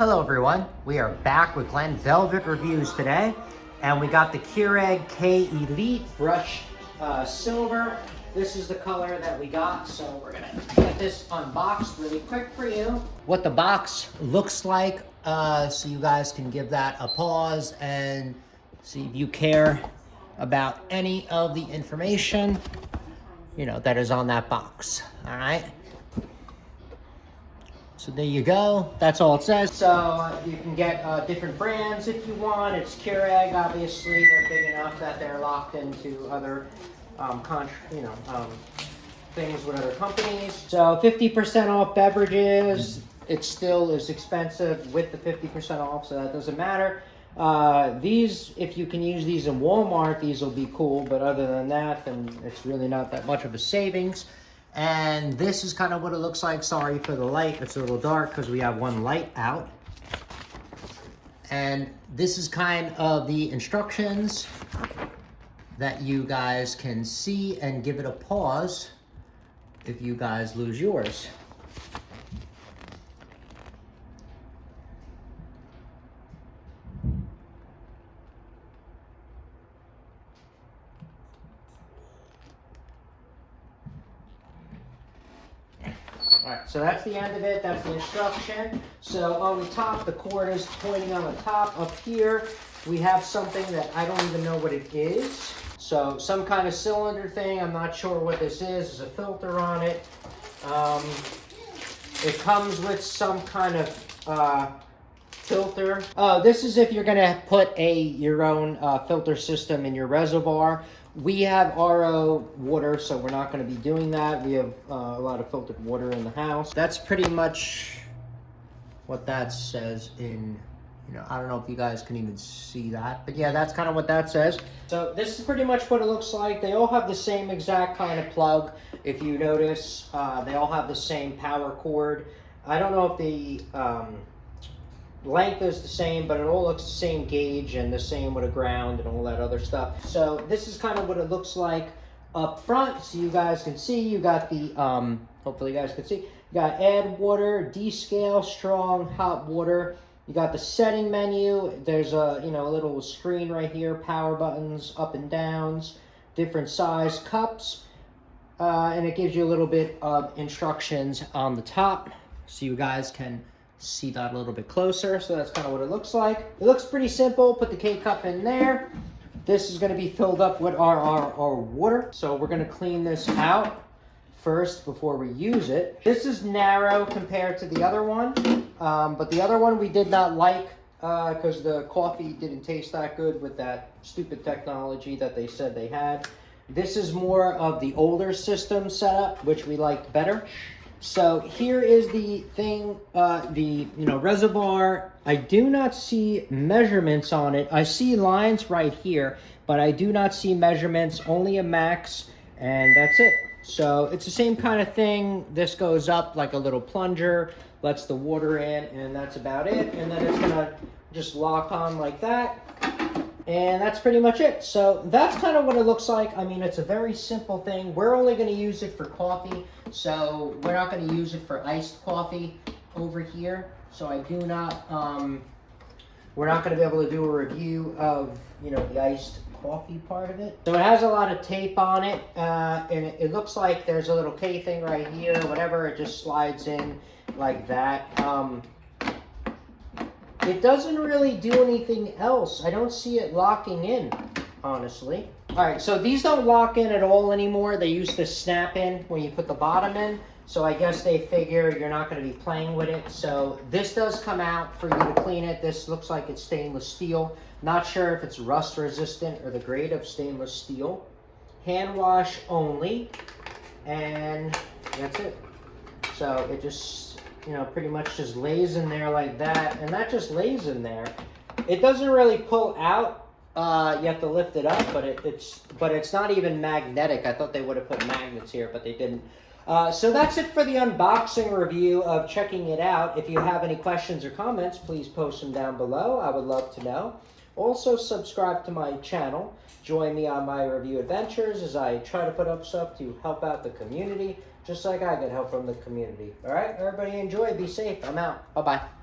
Hello everyone, we are back with Glenn Velvet Reviews today, and we got the Keurig K Elite Brushed Silver. This is the color that we got, so we're gonna get this unboxed really quick for you. What the box looks like, so you guys can give that a pause and see if you care about any of the information, you know, that is on that box, all right? So there you go, that's all it says. So you can get different brands if you want. It's Keurig, obviously. They're big enough that they're locked into other things with other companies. So 50% off beverages. It still is expensive with the 50% off, so that doesn't matter. These, if you can use these in Walmart, these will be cool, but other than that, then it's really not that much of a savings. And this is kind of what it looks like. Sorry for the light, it's a little dark because we have one light out. And this is kind of the instructions that you guys can see, and give it a pause if you guys lose yours. Alright, so that's the end of it, that's the instruction. So on the top, the cord is pointing on the top. Up here, we have something that I don't even know what it is. So some kind of cylinder thing, I'm not sure what this is. There's a filter on it. It comes with some kind of filter. Oh, this is if you're gonna put your own filter system in your reservoir. We have RO water, so we're not going to be doing that. We have a lot of filtered water in the house. That's pretty much what that says in, I don't know if you guys can even see that, but yeah, that's kind of what that says. So this is pretty much what it looks like. They all have the same exact kind of plug. If you notice, they all have the same power cord. I don't know if the length is the same, but it all looks the same gauge and the same with a ground and all that other stuff. So this is kind of what it looks like up front, so you guys can see. You got the hopefully you guys can see, you got add water, descale, strong, hot water. You got the setting menu. There's a a little screen right here, power buttons, up and downs, different size cups, and it gives you a little bit of instructions on the top, so you guys can see that a little bit closer. So that's kind of what it looks like. It looks pretty simple. Put the K-cup in there. This is going to be filled up with our water. So we're going to clean this out first before we use it. This is narrow compared to the other one, but the other one we did not like because the coffee didn't taste that good with that stupid technology that they said they had. This is more of the older system setup, which we liked better. So here is the thing, the reservoir. I do not see measurements on it. I see lines right here, but I do not see measurements, only a max, and that's it. So it's the same kind of thing. This goes up like a little plunger, lets the water in, and that's about it. And then it's gonna just lock on like that. And that's pretty much it. So that's kind of what it looks like. I mean, it's a very simple thing. We're only going to use it for coffee, so we're not going to use it for iced coffee over here. So I do not, we're not going to be able to do a review of, the iced coffee part of it. So it has a lot of tape on it, and it looks like there's a little K thing right here, whatever. It just slides in like that. It doesn't really do anything else. I don't see it locking in, honestly. All right, so these don't lock in at all anymore. They used to snap in when you put the bottom in. So I guess they figure you're not going to be playing with it. So this does come out for you to clean it. This looks like it's stainless steel. Not sure if it's rust resistant or the grade of stainless steel. Hand wash only. And that's it. So it just, pretty much just lays in there like that, and that just lays in there. It doesn't really pull out. You have to lift it up, but it's not even magnetic. I thought they would have put magnets here, but they didn't. So that's it for the unboxing review of checking it out. If you have any questions or comments, please post them down below. I would love to know. Also, subscribe to my channel. Join me on my review adventures as I try to put up stuff to help out the community, just like I get help from the community. All right, everybody enjoy. Be safe. I'm out. Bye-bye.